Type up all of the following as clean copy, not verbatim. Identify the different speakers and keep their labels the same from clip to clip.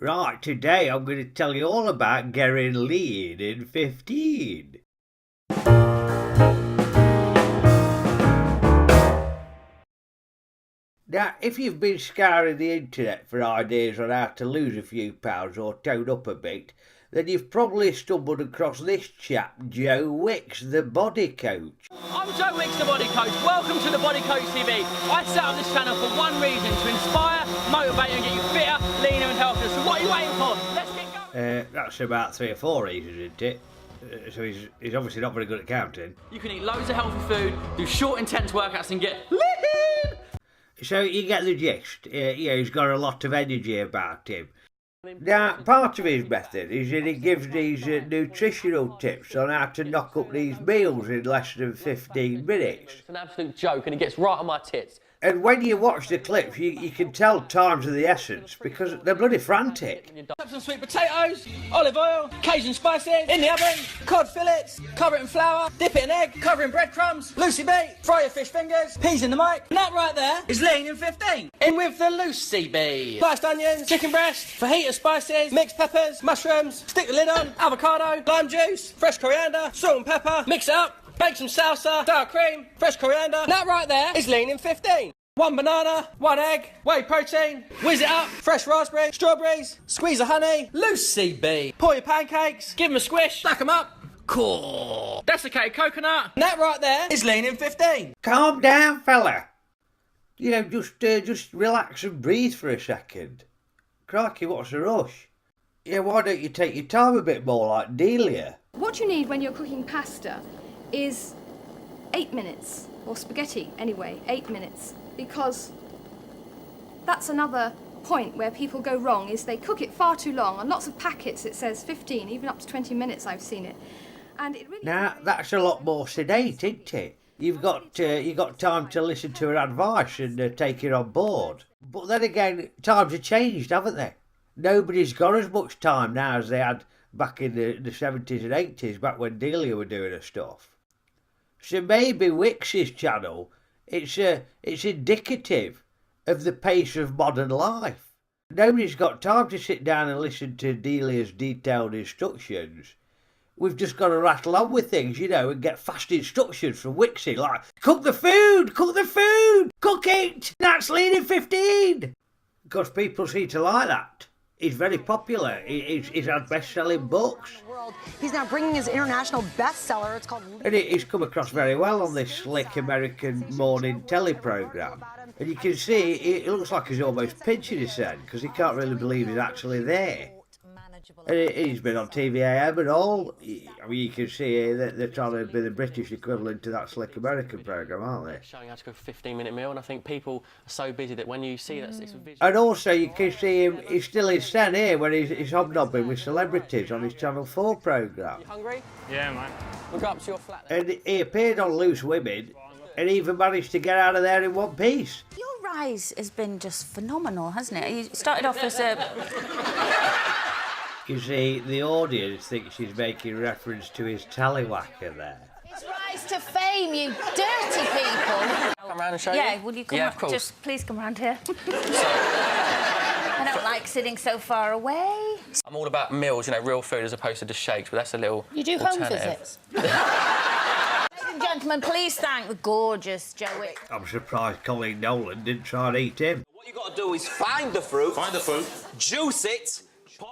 Speaker 1: Right, today I'm going to tell you all about getting lean in 15. Now, if you've been scouring the internet for ideas on how to lose a few pounds or tone up a bit, then you've probably stumbled across this chap, Joe Wicks, the body coach.
Speaker 2: I'm Joe Wicks, the body coach. Welcome to the Body Coach TV. I set up this channel for one reason, to inspire, motivate and get you fitter, leaner and healthier. So what are you waiting for? Let's get going.
Speaker 1: That's about 3 or 4 reasons, isn't it? So he's obviously not very good at counting.
Speaker 2: You can eat loads of healthy food, do short intense workouts and get lean.
Speaker 1: So you get the gist. He's got a lot of energy about him. Now, part of his method is that he gives these nutritional tips on how to knock up these meals in less than 15 minutes.
Speaker 2: It's an absolute joke and it gets right on my tits.
Speaker 1: And when you watch the clips, you can tell time's of the essence because they're bloody frantic.
Speaker 2: Up some sweet potatoes, olive oil, Cajun spices, in the oven, cod fillets, cover it in flour, dip it in egg, cover in breadcrumbs, Lucy bait, fry your fish fingers, peas in the mic. And that right there is lean in 15. In with the Lucy bait. Sliced onions, chicken breast, fajita spices, mixed peppers, mushrooms, stick the lid on, avocado, lime juice, fresh coriander, salt and pepper, mix it up. Bake some salsa, sour cream, fresh coriander. That right there is lean in 15. 1 banana, 1 egg, whey protein, whiz it up, fresh raspberry, strawberries, squeeze of honey, Lucy bee. Pour your pancakes, give them a squish, stack them up. Cool. Desiccated coconut. And that right there is lean in 15.
Speaker 1: Calm down, fella. Just relax and breathe for a second. Crikey, what's the rush? Yeah, why don't you take your time a bit more like Delia?
Speaker 3: What you need when you're cooking pasta is 8 minutes, or spaghetti anyway, 8 minutes, because that's another point where people go wrong, is they cook it far too long. On lots of packets it says 15, even up to 20 minutes I've seen it. And it really...
Speaker 1: Now, that's a lot more sedate, isn't it? You've got time to listen to her advice and take it on board. But then again, times have changed, haven't they? Nobody's got as much time now as they had back in the 70s and 80s, back when Delia were doing her stuff. So maybe Wicks' channel, it's indicative of the pace of modern life. Nobody's got time to sit down and listen to Delia's detailed instructions. We've just got to rattle on with things, and get fast instructions from Wixie, like, cook the food, cook it, that's lean in 15. Because people seem to like that. He's very popular. He's had best-selling books.
Speaker 4: He's now bringing his international bestseller. It's called...
Speaker 1: And he's come across very well on this slick American morning telly programme. And you can see, it looks like he's almost pinching his head because he can't really believe he's actually there. And he's been on TVAM and all. I mean, you can see that they're trying to be the British equivalent to that slick American programme, aren't they?
Speaker 5: Showing how to cook a 15-minute meal, and I think people are so busy that when you see that, it's a visual.
Speaker 1: And also, you can see him, he's still in scène here when he's hobnobbing with celebrities on his Channel 4 programme.
Speaker 5: You hungry?
Speaker 6: Yeah, mate.
Speaker 5: We'll go up to your flat then.
Speaker 1: And he appeared on Loose Women and even managed to get out of there in one piece.
Speaker 7: Your rise has been just phenomenal, hasn't it? You started off as a...
Speaker 1: You see, the audience thinks she's making reference to his tallywhacker there.
Speaker 7: His rise to fame, you dirty people.
Speaker 5: Come round and show you?
Speaker 7: Yeah, will you come
Speaker 5: of course.
Speaker 7: Just please come round here. I don't like sitting so far away.
Speaker 5: I'm all about meals, real food as opposed to just shakes, but that's a little
Speaker 7: You do home
Speaker 5: alternative.
Speaker 7: visits? Ladies and gentlemen, please thank the gorgeous Joe Wicks.
Speaker 1: I'm surprised Colleen Nolan didn't try and eat him.
Speaker 8: What you got to do is find the fruit, juice it.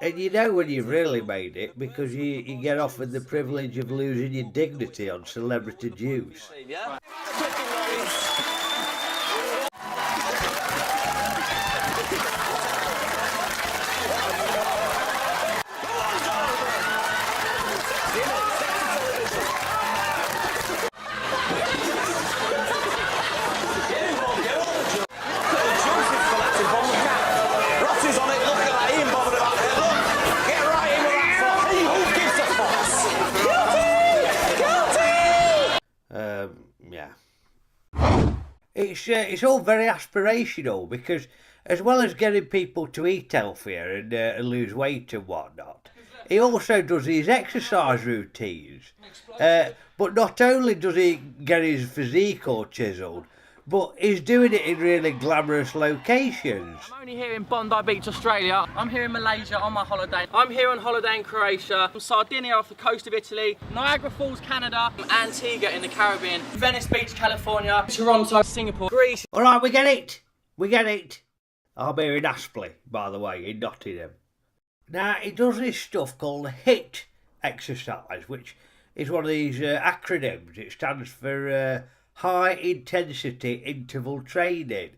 Speaker 1: And you know when you've really made it because you get offered the privilege of losing your dignity on celebrity juice.
Speaker 8: Yeah.
Speaker 1: It's all very aspirational because as well as getting people to eat healthier and lose weight and whatnot, he also does his exercise routines. But not only does he get his physique all chiselled, but he's doing it in really glamorous locations.
Speaker 5: I'm only here in Bondi Beach, Australia. I'm here in Malaysia on my holiday. I'm here on holiday in Croatia. From Sardinia off the coast of Italy. Niagara Falls, Canada. Antigua in the Caribbean. Venice Beach, California. Toronto, Singapore, Greece.
Speaker 1: All right, we get it. We get it. I'm here in Aspley, by the way, in Nottingham. Now, he does this stuff called HIT exercise, which is one of these acronyms. It stands for High Intensity Interval Training.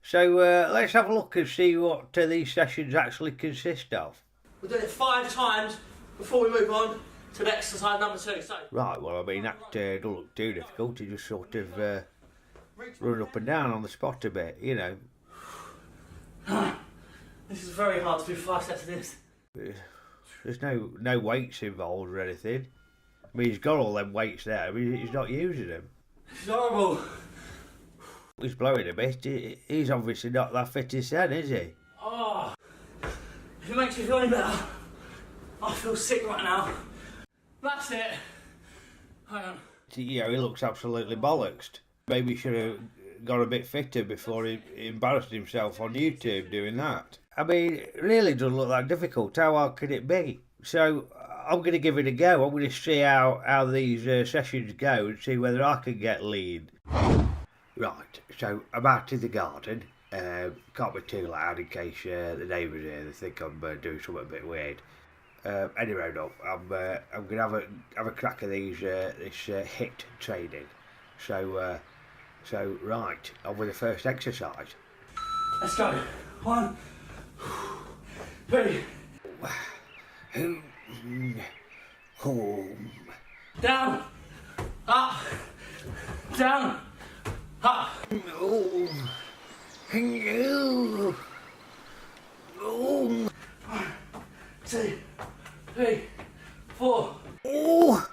Speaker 1: So let's have a look and see what these sessions actually consist of.
Speaker 5: We'll do it 5 times before we move on to the exercise number 2. So.
Speaker 1: Right, well, I mean, that don't look too difficult. You just sort of run up and down on the spot a bit, you know.
Speaker 5: This is very hard to do 5 sets of this.
Speaker 1: There's no weights involved or anything. I mean, he's got all them weights there. I mean, he's not using them.
Speaker 5: It's horrible.
Speaker 1: He's blowing a bit. He's obviously not that fit his head, is he?
Speaker 5: Oh, if it makes you feel any better, I feel sick right now. That's it. Hang on.
Speaker 1: You know, he looks absolutely bollocksed. Maybe he should have got a bit fitter before he embarrassed himself on YouTube doing that. I mean, it really doesn't look that difficult. How hard could it be? So I'm going to give it a go. I'm going to see how these sessions go and see whether I can get lean. Right, so I'm out in the garden. Can't be too loud in case the neighbours here, they think I'm doing something a bit weird. Anyway, no, I'm going to have a crack at this HIT training. So right, on with the first exercise.
Speaker 5: Let's go. 1, 3. Down, up, down, up. 1, 2, 3, 4.
Speaker 1: Oh,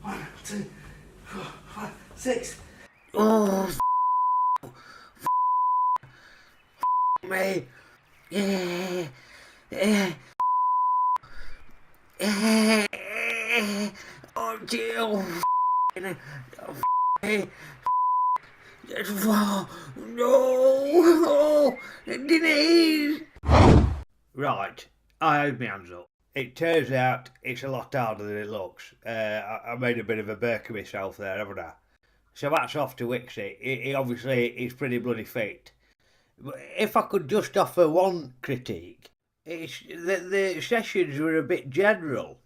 Speaker 5: 1, 2, 4, 5, 6.
Speaker 1: oh, me. Yeah. Oh, Jill. No. Denise. Right. I hold my hands up. It turns out it's a lot harder than it looks. I made a bit of a burk of myself there, haven't I? So that's off to Wicks. He obviously is pretty bloody fit. But if I could just offer one critique, it's that the sessions were a bit general.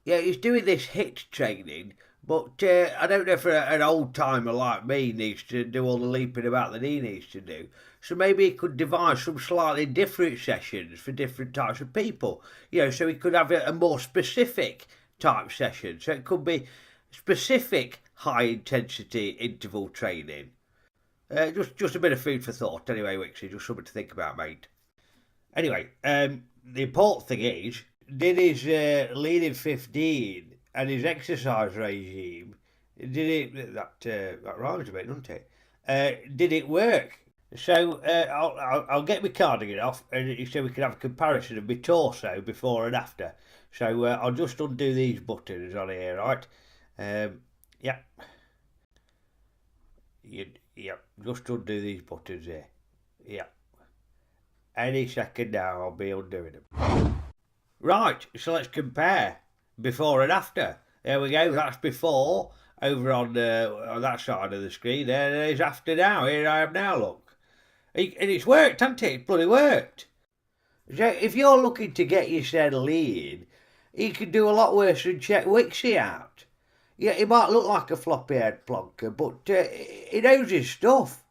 Speaker 1: Yeah, he's doing this HIT training, but I don't know if an old timer like me needs to do all the leaping about that he needs to do. So maybe he could devise some slightly different sessions for different types of people. You know, so he could have a more specific type session. So it could be specific high intensity interval training. Just a bit of food for thought anyway, Wixie, just something to think about, mate. Anyway, the important thing is, did his leading 15 and his exercise regime, that rhymes a bit, doesn't it? Did it work? So I'll get my cardigan off and so we can have a comparison of my torso before and after. So I'll just undo these buttons on here, right? Yeah. Yep, just undo these buttons here. Yep. Any second now I'll be undoing them. Right, so let's compare before and after. There we go, that's before over on that side of the screen. There it is after now. Here I am now, look. And it's worked, hasn't it? It bloody worked. So if you're looking to get yourself lean, you can do a lot worse than check Wixie out. Yeah, he might look like a floppy-haired plonker, but he knows his stuff.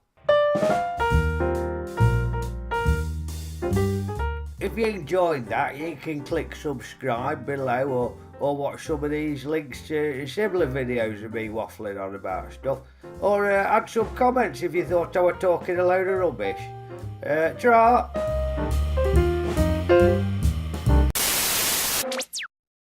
Speaker 1: If you enjoyed that, you can click subscribe below or watch some of these links to similar videos of me waffling on about stuff. Or add some comments if you thought I were talking a load of rubbish. Ta-ra!